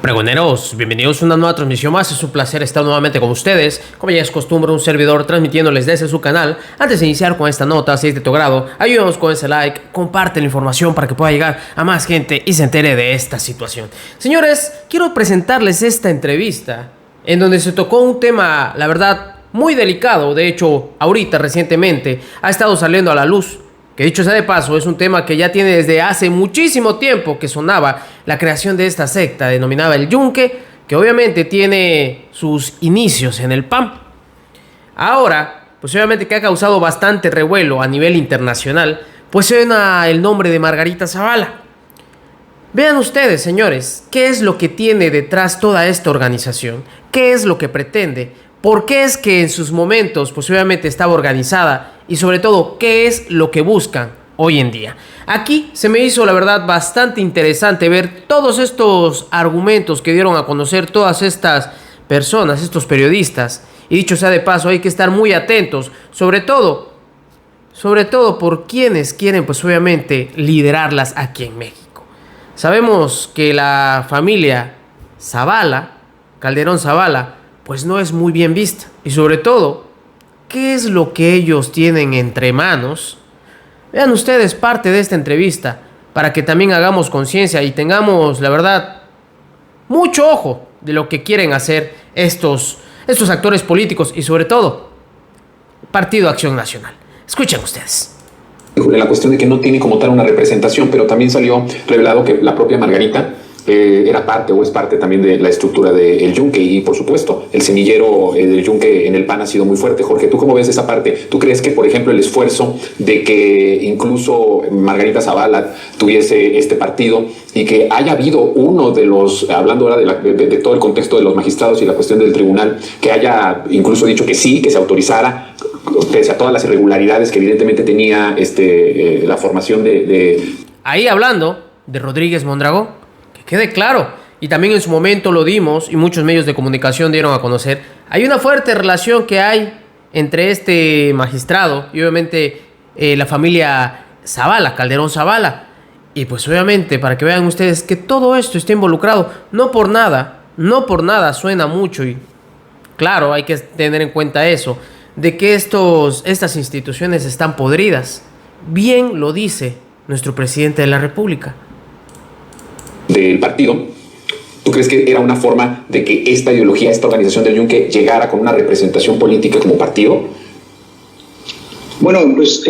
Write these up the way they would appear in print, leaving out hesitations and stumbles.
Pregoneros, bienvenidos a una nueva transmisión más. Es un placer estar nuevamente con ustedes. Como ya es costumbre, un servidor transmitiéndoles desde su canal. Antes de iniciar con esta nota, si es de tu agrado, ayúdanos con ese like, comparte la información para que pueda llegar a más gente y se entere de esta situación. Señores, quiero presentarles esta entrevista en donde se tocó un tema, la verdad, muy delicado. De hecho, ahorita, recientemente, ha estado saliendo a la luz. Que dicho sea de paso, es un tema que ya tiene desde hace muchísimo tiempo que sonaba la creación de esta secta denominada el Yunque, que obviamente tiene sus inicios en el PAN. Ahora, pues obviamente que ha causado bastante revuelo a nivel internacional, pues suena el nombre de Margarita Zavala. Vean ustedes, señores, qué es lo que tiene detrás toda esta organización, qué es lo que pretende, por qué es que en sus momentos pues obviamente estaba organizada y sobre todo qué es lo que buscan hoy en día. Aquí se me hizo la verdad bastante interesante ver todos estos argumentos que dieron a conocer todas estas personas, estos periodistas, y dicho sea de paso hay que estar muy atentos, sobre todo por quienes quieren pues obviamente liderarlas aquí en México. Sabemos que la familia Zavala, Calderón Zavala, pues no es muy bien vista. Y sobre todo, ¿qué es lo que ellos tienen entre manos? Vean ustedes parte de esta entrevista para que también hagamos conciencia y tengamos, la verdad, mucho ojo de lo que quieren hacer estos actores políticos y sobre todo, Partido Acción Nacional. Escuchen ustedes. La cuestión de que no tiene como tal una representación, pero también salió revelado que la propia Margarita era parte o es parte también de la estructura del Yunque y por supuesto el semillero del Yunque en el PAN ha sido muy fuerte. Jorge, ¿tú cómo ves esa parte? ¿Tú crees que por ejemplo el esfuerzo de que incluso Margarita Zavala tuviese este partido y que haya habido uno de los, hablando ahora de todo el contexto de los magistrados y la cuestión del tribunal, que haya incluso dicho que sí, que se autorizara pese a todas las irregularidades que evidentemente tenía la formación de... Ahí hablando de Rodríguez Mondragón, quede claro, y también en su momento lo dimos y muchos medios de comunicación dieron a conocer, hay una fuerte relación que hay entre este magistrado y obviamente la familia Zavala, Calderón Zavala. Y pues obviamente para que vean ustedes que todo esto está involucrado, no por nada suena mucho y claro, hay que tener en cuenta eso, de que estas instituciones están podridas. Bien lo dice nuestro presidente de la República. Del partido, ¿tú crees que era una forma de que esta ideología, esta organización del Yunque llegara con una representación política como partido? Bueno, pues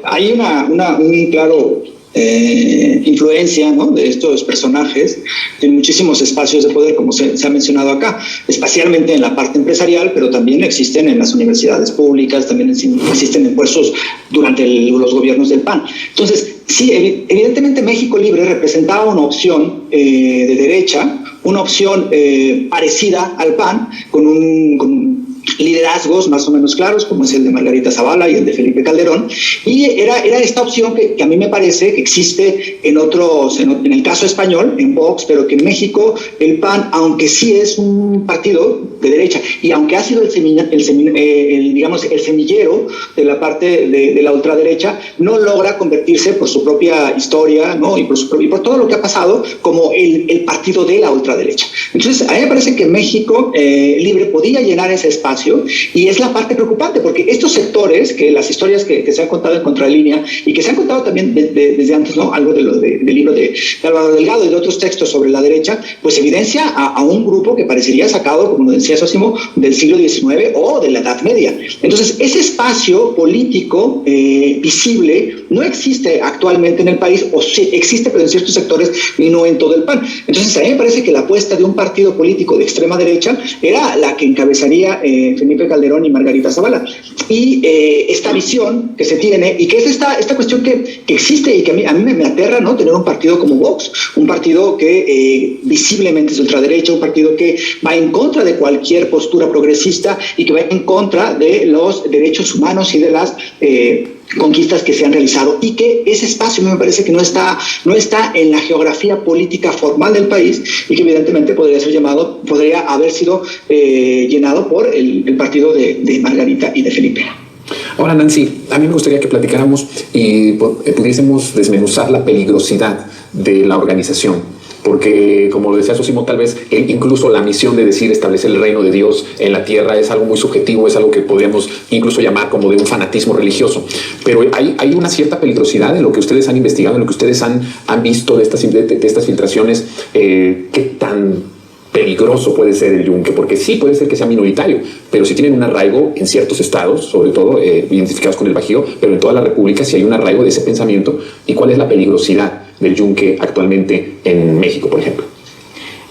hay un claro influencia, ¿no?, de estos personajes en muchísimos espacios de poder, como se ha mencionado acá, especialmente en la parte empresarial, pero también existen en las universidades públicas, también existen en puestos durante los gobiernos del PAN. Entonces, sí, evidentemente México Libre representaba una opción de derecha, una opción parecida al PAN, con liderazgos más o menos claros, como es el de Margarita Zavala y el de Felipe Calderón, y era esta opción que a mí me parece que existe en el caso español, en Vox, pero que en México el PAN, aunque sí es un partido de derecha, y aunque ha sido el semillero de la parte de la ultraderecha, no logra convertirse por su propia historia, ¿no?, y por todo lo que ha pasado, como el partido de la ultraderecha. Entonces, a mí me parece que México Libre podía llenar ese espacio, y es la parte preocupante, porque estos sectores, que las historias que se han contado en Contralínea y que se han contado también desde antes, ¿no?, algo del libro de Álvaro Delgado y de otros textos sobre la derecha, pues evidencia a un grupo que parecería sacado, como decía Sósimo, del siglo XIX o de la Edad Media. Entonces, ese espacio político visible no existe actualmente en el país, o sí existe, pero en ciertos sectores y no en todo el PAN. Entonces, a mí me parece que la apuesta de un partido político de extrema derecha era la que encabezaría Felipe Calderón y Margarita Zavala. Y esta visión que se tiene, y que es esta cuestión que existe y que a mí me aterra, ¿no?, tener un partido como Vox, un partido que visiblemente es ultraderecha, un partido que va en contra de cualquier postura progresista y que va en contra de los derechos humanos y de las conquistas que se han realizado, y que ese espacio me parece que no está en la geografía política formal del país, y que evidentemente podría haber sido llenado por el partido de Margarita y de Felipe. Ahora, Nancy, a mí me gustaría que platicáramos y pudiésemos desmenuzar la peligrosidad de la organización. porque como lo decía Sosimo, tal vez incluso la misión de decir establecer el reino de Dios en la tierra es algo muy subjetivo, es algo que podríamos incluso llamar como de un fanatismo religioso, pero hay una cierta peligrosidad en lo que ustedes han investigado, en lo que ustedes han visto de estas filtraciones. ¿Qué tan peligroso puede ser el yunque? Porque sí puede ser que sea minoritario, pero si tienen un arraigo en ciertos estados, sobre todo identificados con el Bajío, pero en toda la República sí hay un arraigo de ese pensamiento. ¿Y cuál es la peligrosidad del yunque actualmente en México, por ejemplo?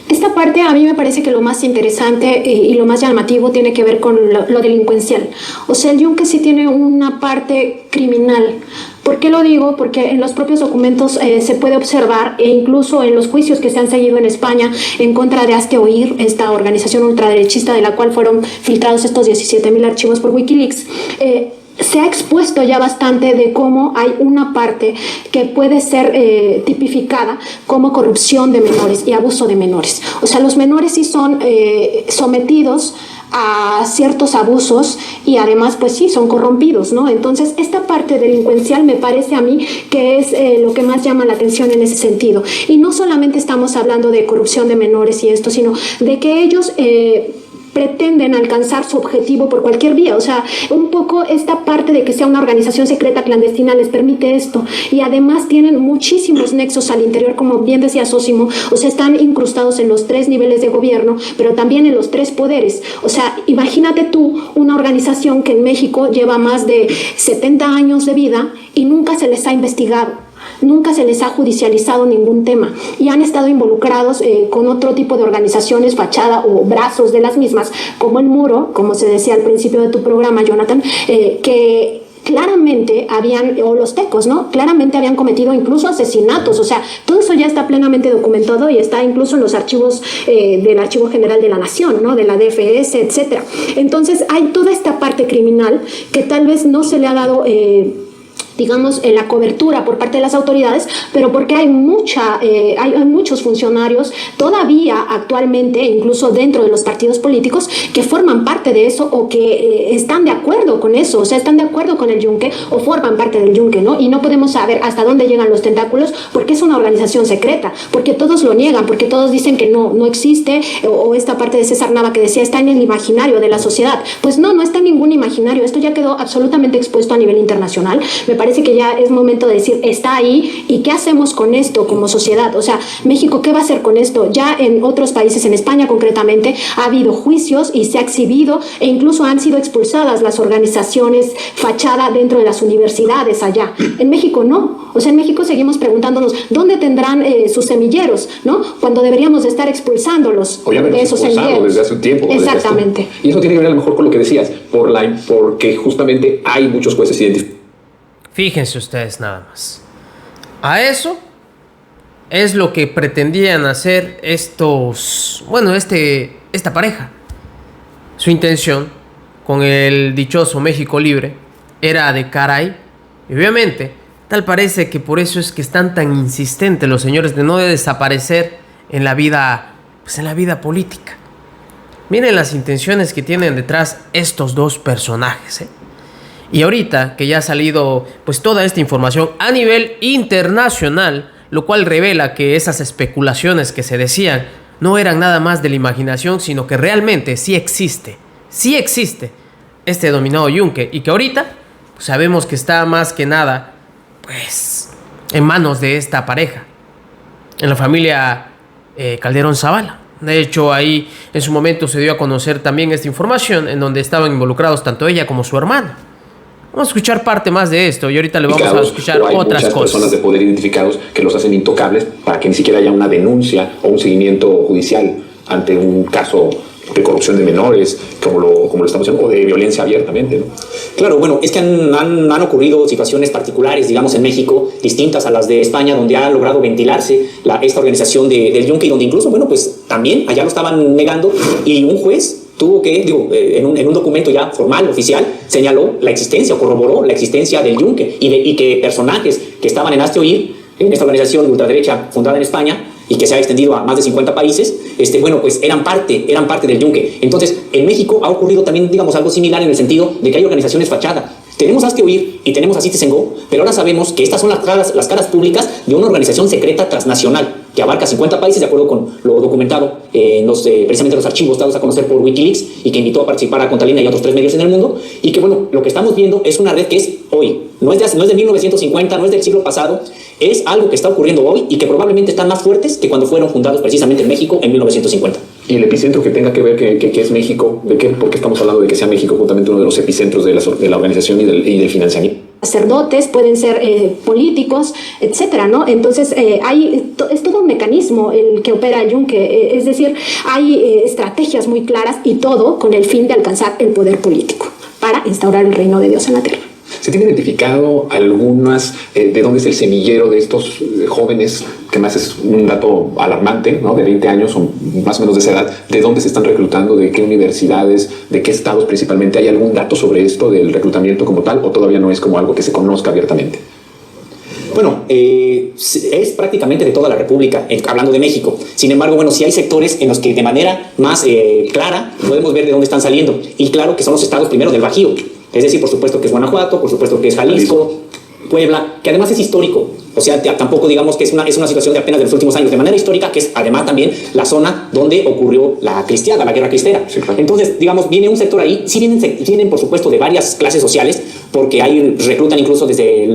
Esta parte a mí me parece que lo más interesante y lo más llamativo tiene que ver con lo delincuencial. O sea, el yunque sí tiene una parte criminal. ¿Por qué lo digo? Porque en los propios documentos se puede observar, e incluso en los juicios que se han seguido en España en contra de Hazte Oír, esta organización ultraderechista de la cual fueron filtrados estos 17,000 archivos por Wikileaks, se ha expuesto ya bastante de cómo hay una parte que puede ser tipificada como corrupción de menores y abuso de menores. O sea, los menores sí son sometidos a ciertos abusos y además pues sí son corrompidos, ¿no? Entonces esta parte delincuencial me parece a mí que es lo que más llama la atención en ese sentido, y no solamente estamos hablando de corrupción de menores y esto, sino de que ellos pretenden alcanzar su objetivo por cualquier vía. O sea, un poco esta parte de que sea una organización secreta clandestina les permite esto, y además tienen muchísimos nexos al interior, como bien decía Sosimo. O sea, están incrustados en los 3 niveles de gobierno, pero también en los 3 poderes. O sea, imagínate tú una organización que en México lleva más de 70 años de vida y nunca se les ha investigado. Nunca se les ha judicializado ningún tema y han estado involucrados con otro tipo de organizaciones, fachada o brazos de las mismas, como el Muro, como se decía al principio de tu programa, Jonathan, que claramente habían, o los tecos, ¿no? Claramente habían cometido incluso asesinatos. O sea, todo eso ya está plenamente documentado y está incluso en los archivos del Archivo General de la Nación, ¿no? De la DFS, etcétera. Entonces hay toda esta parte criminal que tal vez no se le ha dado digamos, en la cobertura por parte de las autoridades, pero porque hay muchos funcionarios todavía actualmente, incluso dentro de los partidos políticos, que forman parte de eso o que están de acuerdo con eso, o sea, están de acuerdo con el yunque o forman parte del yunque, ¿no? Y no podemos saber hasta dónde llegan los tentáculos porque es una organización secreta, porque todos lo niegan, porque todos dicen que no existe, o esta parte de César Nava que decía está en el imaginario de la sociedad. Pues no está en ningún imaginario, esto ya quedó absolutamente expuesto a nivel internacional. Me parece que ya es momento de decir, está ahí, ¿y qué hacemos con esto como sociedad? O sea, México, ¿qué va a hacer con esto? Ya en otros países, en España concretamente, ha habido juicios y se ha exhibido, e incluso han sido expulsadas las organizaciones fachada dentro de las universidades allá. En México no. O sea, en México seguimos preguntándonos, ¿dónde tendrán sus semilleros? ¿No? Cuando deberíamos de estar expulsándolos de esos semilleros. Desde hace un tiempo. Exactamente. Y eso tiene que ver a lo mejor con lo que decías, porque justamente hay muchos jueces identificados. Fíjense ustedes nada más. A eso es lo que pretendían hacer esta pareja. Su intención con el dichoso México Libre era de cara ahí. Y obviamente, tal parece que por eso es que están tan insistentes los señores de no desaparecer en la vida, pues en la vida política. Miren las intenciones que tienen detrás estos dos personajes, ¿eh? Y ahorita que ya ha salido pues toda esta información a nivel internacional, lo cual revela que esas especulaciones que se decían no eran nada más de la imaginación, sino que realmente sí existe este denominado yunque, y que ahorita pues, sabemos que está más que nada pues en manos de esta pareja, en la familia Calderón Zavala. De hecho, ahí en su momento se dio a conocer también esta información en donde estaban involucrados tanto ella como su hermano. Vamos a escuchar parte más de esto y ahorita le vamos a escuchar otras cosas. Hay muchas personas de poder identificados que los hacen intocables para que ni siquiera haya una denuncia o un seguimiento judicial ante un caso de corrupción de menores, como lo estamos haciendo, o de violencia abiertamente, ¿no? Claro, bueno, es que han ocurrido situaciones particulares, digamos, en México, distintas a las de España, donde ha logrado ventilarse esta organización del yunque, y donde incluso, bueno, pues también allá lo estaban negando, y un juez tuvo que, en un documento ya formal, oficial, señaló la existencia, corroboró la existencia del yunque, y que personajes que estaban en Hazte Oír, en esta organización de ultraderecha fundada en España, y que se ha extendido a más de 50 países, bueno, pues eran parte del yunque. Entonces, en México ha ocurrido también, digamos, algo similar en el sentido de que hay organizaciones fachada Tenemos Hazte Oír y tenemos a Citizen Go, pero ahora sabemos que estas son las caras públicas de una organización secreta transnacional que abarca 50 países, de acuerdo con lo documentado en precisamente los archivos dados a conocer por Wikileaks, y que invitó a participar a Contalina y a otros 3 medios en el mundo. Y que, bueno, lo que estamos viendo es una red que es hoy, no es de 1950, no es del siglo pasado, es algo que está ocurriendo hoy y que probablemente están más fuertes que cuando fueron fundados precisamente en México en 1950. Y el epicentro que tenga que ver que es México, ¿por qué estamos hablando de que sea México justamente uno de los epicentros de la organización y del financiamiento? Sacerdotes, pueden ser políticos, etcétera, ¿no? Entonces, es todo un mecanismo el que opera el Yunque, es decir, hay estrategias muy claras y todo con el fin de alcanzar el poder político para instaurar el reino de Dios en la tierra. ¿Se tiene identificado algunas de dónde es el semillero de estos jóvenes, que más es un dato alarmante, ¿no? De 20 años o más o menos de esa edad, de dónde se están reclutando, de qué universidades, de qué estados principalmente? ¿Hay algún dato sobre esto del reclutamiento como tal o todavía no es como algo que se conozca abiertamente? Bueno, es prácticamente de toda la República, hablando de México. Sin embargo, bueno, sí hay sectores en los que de manera más clara podemos ver de dónde están saliendo. Y claro que son los estados primero del Bajío. Es decir, por supuesto que es Guanajuato, por supuesto que es Jalisco, Puebla, que además es histórico. O sea, tampoco digamos que es una situación de apenas de los últimos años, de manera histórica, que es además también la zona donde ocurrió la cristiada, la guerra cristera. Sí, claro. Entonces, digamos, viene un sector ahí, sí vienen por supuesto de varias clases sociales, porque ahí reclutan incluso desde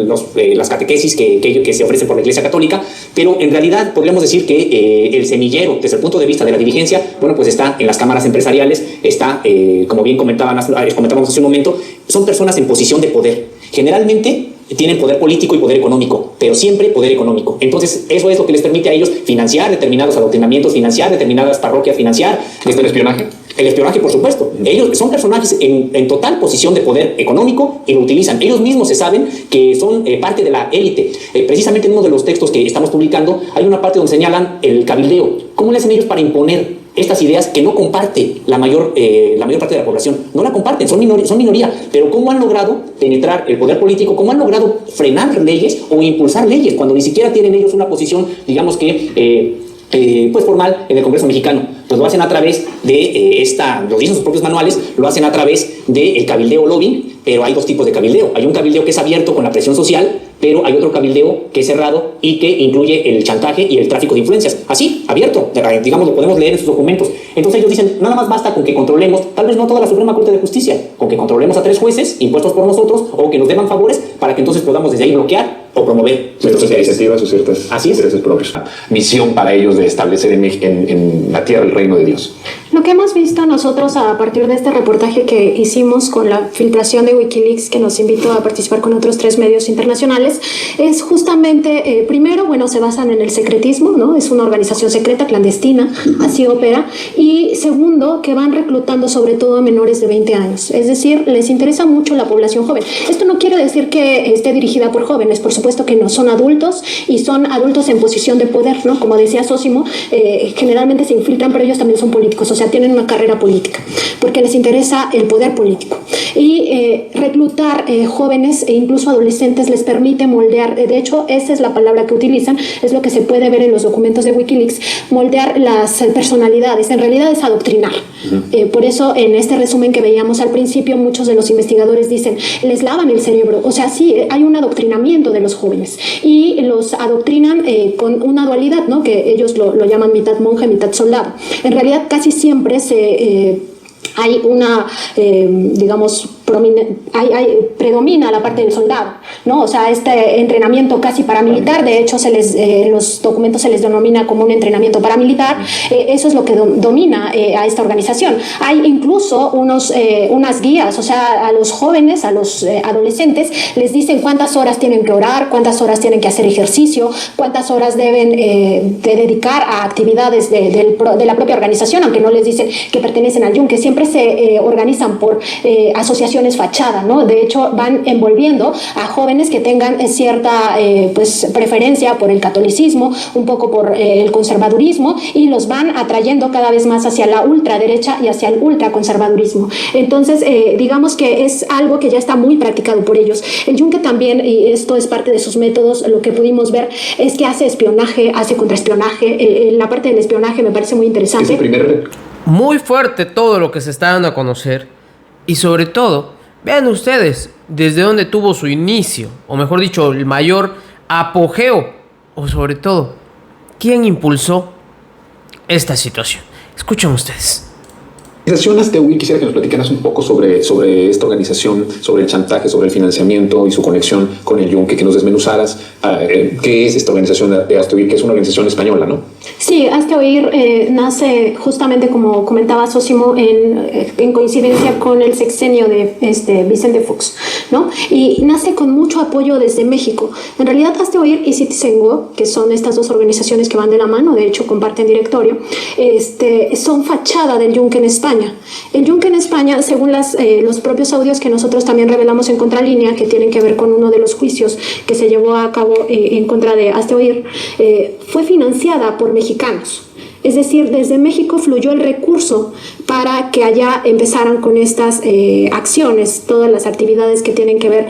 las catequesis que se ofrecen por la Iglesia Católica, pero en realidad podríamos decir que el semillero, desde el punto de vista de la dirigencia, bueno, pues está en las cámaras empresariales, está, como bien comentábamos hace un momento, son personas en posición de poder. Generalmente tienen poder político y poder económico, pero siempre poder económico. Entonces, eso es lo que les permite a ellos financiar determinados adoctrinamientos, financiar determinadas parroquias, financiar... ¿El espionaje? El espionaje, por supuesto. Ellos son personajes en total posición de poder económico y lo utilizan. Ellos mismos se saben que son parte de la élite. Precisamente en uno de los textos que estamos publicando hay una parte donde señalan el cabildeo. ¿Cómo le hacen ellos para imponer estas ideas que no comparte la mayor parte de la población? No la comparten, son minoría. Pero ¿cómo han logrado penetrar el poder político? ¿Cómo han logrado frenar leyes o impulsar leyes cuando ni siquiera tienen ellos una posición, digamos que... pues formal en el Congreso mexicano? Pues lo hacen a través de lo dicen sus propios manuales, lo hacen a través del cabildeo lobbying, pero hay 2 tipos de cabildeo. Hay un cabildeo que es abierto con la presión social, pero hay otro cabildeo que es cerrado y que incluye el chantaje y el tráfico de influencias. Así, abierto, digamos, lo podemos leer en sus documentos. Entonces ellos dicen, nada más basta con que controlemos, tal vez no toda la Suprema Corte de Justicia, con que controlemos a 3 jueces impuestos por nosotros o que nos deban favores para que entonces podamos desde ahí bloquear o promover ciertas iniciativas o ciertas intereses propios. Misión para ellos de establecer en la tierra el reino de Dios. Lo que hemos visto nosotros a partir de este reportaje que hicimos con la filtración de Wikileaks, que nos invitó a participar con otros 3 medios internacionales, es justamente, primero, bueno, se basan en el secretismo, ¿no? Es una organización secreta, clandestina, así opera. Y segundo, que van reclutando sobre todo a menores de 20 años. Es decir, les interesa mucho la población joven. Esto no quiere decir que esté dirigida por jóvenes, por supuesto que no, son adultos y son adultos en posición de poder, ¿no? Como decía Sósimo, generalmente se infiltran, pero ellos también son políticos, o sea, tienen una carrera política, porque les interesa el poder político. Y reclutar jóvenes e incluso adolescentes les permite moldear, de hecho, esa es la palabra que utilizan, es lo que se puede ver en los documentos de Wikileaks, moldear las personalidades, en realidad es adoctrinar. Por eso, en este resumen que veíamos al principio, muchos de los investigadores dicen, les lavan el cerebro, o sea, sí, hay un adoctrinamiento de los jóvenes y los adoctrinan con una dualidad, ¿no? Que ellos lo llaman mitad monje, mitad soldado. En realidad casi siempre hay una, digamos, predomina la parte del soldado, ¿no? O sea, este entrenamiento casi paramilitar, de hecho en los documentos se les denomina como un entrenamiento paramilitar, eso es lo que domina a esta organización. Hay incluso unas guías, o sea, a los jóvenes, a los adolescentes, les dicen cuántas horas tienen que orar, cuántas horas tienen que hacer ejercicio, cuántas horas deben de dedicar a actividades de la propia organización, aunque no les dicen que pertenecen al Yunque, siempre se organizan por asociaciones fachada, ¿no? De hecho, van envolviendo a jóvenes que tengan cierta pues preferencia por el catolicismo, un poco por el conservadurismo, y los van atrayendo cada vez más hacia la ultraderecha y hacia el ultraconservadurismo. Entonces, digamos que es algo que ya está muy practicado por ellos. El Yunque también, y esto es parte de sus métodos, lo que pudimos ver es que hace espionaje, hace contraespionaje. La parte del espionaje me parece muy interesante. Muy fuerte todo lo que se está dando a conocer. Y sobre todo, Vean ustedes desde dónde tuvo su inicio, o mejor dicho, el mayor apogeo, o sobre todo, quién impulsó esta situación. Escuchen ustedes. Will, quisiera que nos platicaras un poco sobre esta organización, sobre el chantaje, sobre el financiamiento y su conexión con el Yunque, que nos desmenuzaras qué es esta organización de Hazte Oír, que es una organización española, ¿no? Sí, Hazte Oír nace justamente, como comentaba Sosimo, en coincidencia con el sexenio de Vicente Fox, ¿no? Y nace con mucho apoyo desde México. En realidad, Hazte Oír y Citizen Go, que son estas dos organizaciones que van de la mano, de hecho comparten directorio, son fachada del Yunque en España. El Yunque en España, según los propios audios que nosotros también revelamos en Contralínea, que tienen que ver con uno de los juicios que se llevó a cabo en contra de Hazte Oír, fue financiada por mexicanos. Es decir, desde México fluyó el recurso para que allá empezaran con estas acciones, todas las actividades que tienen que ver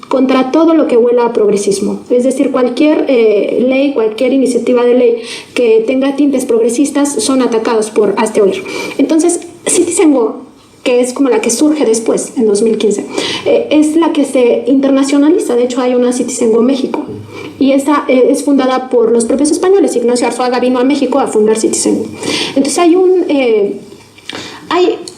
contra todo lo que huela a progresismo. Es decir, cualquier ley, cualquier iniciativa de ley que tenga tintes progresistas son atacados por Hazte Oír. Entonces, Citizen Go, que es como la que surge después, en 2015, es la que se internacionaliza. De hecho, hay una Citizen Go México. Y esta es fundada por los propios españoles. Ignacio Arzuaga vino a México a fundar Citizen Go. Entonces, hay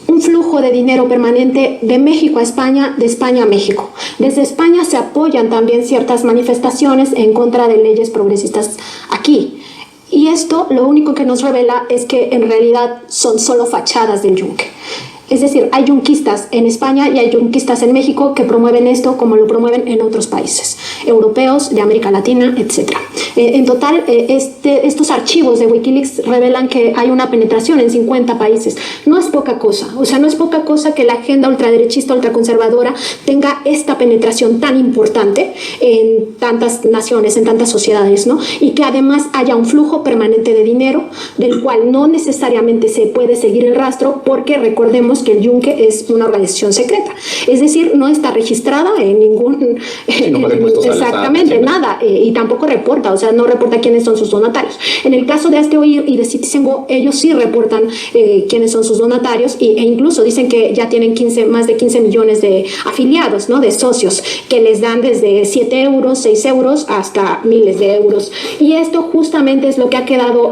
un flujo de dinero permanente de México a España, de España a México. Desde España se apoyan también ciertas manifestaciones en contra de leyes progresistas aquí. Y esto lo único que nos revela es que en realidad son solo fachadas del Yunque. Es decir, hay yunquistas en España y hay yunquistas en México que promueven esto como lo promueven en otros países europeos, de América Latina, etc. En total, estos archivos de Wikileaks revelan que hay una penetración en 50 países. No es poca cosa, o sea, no es poca cosa que la agenda ultraderechista, ultraconservadora tenga esta penetración tan importante en tantas naciones, en tantas sociedades, ¿no? Y que además haya un flujo permanente de dinero del cual no necesariamente se puede seguir el rastro, porque recordemos que el Yunque es una organización secreta, es decir, no está registrada en ningún exactamente nada, y tampoco reporta, o sea, no reporta quiénes son sus donatarios. En el caso de Hazte Oír y de Citizen Go, ellos sí reportan quiénes son sus donatarios, e incluso dicen que ya tienen más de 15 millones de afiliados, ¿no? De socios, que les dan desde 7 euros, 6 euros hasta miles de euros. Y esto justamente es lo que ha quedado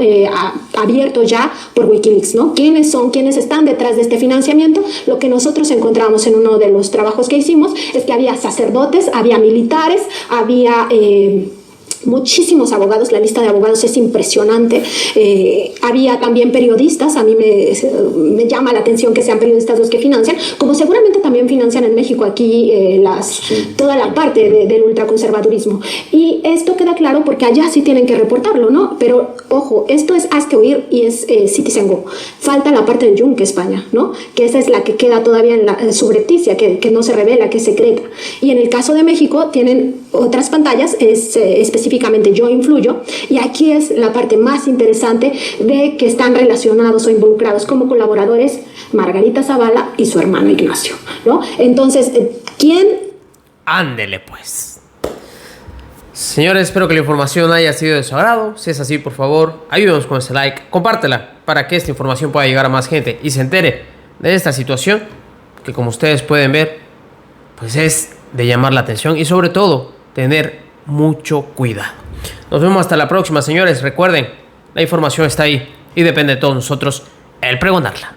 abierto ya por Wikileaks, ¿no? ¿Quiénes son, quiénes están detrás de este financiamiento? Lo que nosotros encontramos en uno de los trabajos que hicimos es que había sacerdotes, había militares, había muchísimos abogados. La lista de abogados es impresionante. Había también periodistas. A mí me llama la atención que sean periodistas los que financian, como seguramente también financian en México aquí toda la parte del ultraconservadurismo. Y esto queda claro porque allá sí tienen que reportarlo, ¿no? Pero ojo, esto es Hazte Oír y es Citizen Go. Falta la parte del Yunque España, ¿no? Que esa es la que queda todavía en la subrepticia, que no se revela, que es secreta. Y en el caso de México tienen otras pantallas, específicamente Yo Influyo, y aquí es la parte más interesante de que están relacionados o involucrados como colaboradores Margarita Zavala y su hermano Ignacio, ¿no? Entonces, ¿quién? Ándele pues. Señores, espero que la información haya sido de su agrado. Si es así, por favor, ayúdenos con ese like, compártela para que esta información pueda llegar a más gente y se entere de esta situación que, como ustedes pueden ver, pues es de llamar la atención y sobre todo tener mucho cuidado. Nos vemos hasta la próxima, señores. Recuerden, la información está ahí y depende de todos nosotros el pregonarla.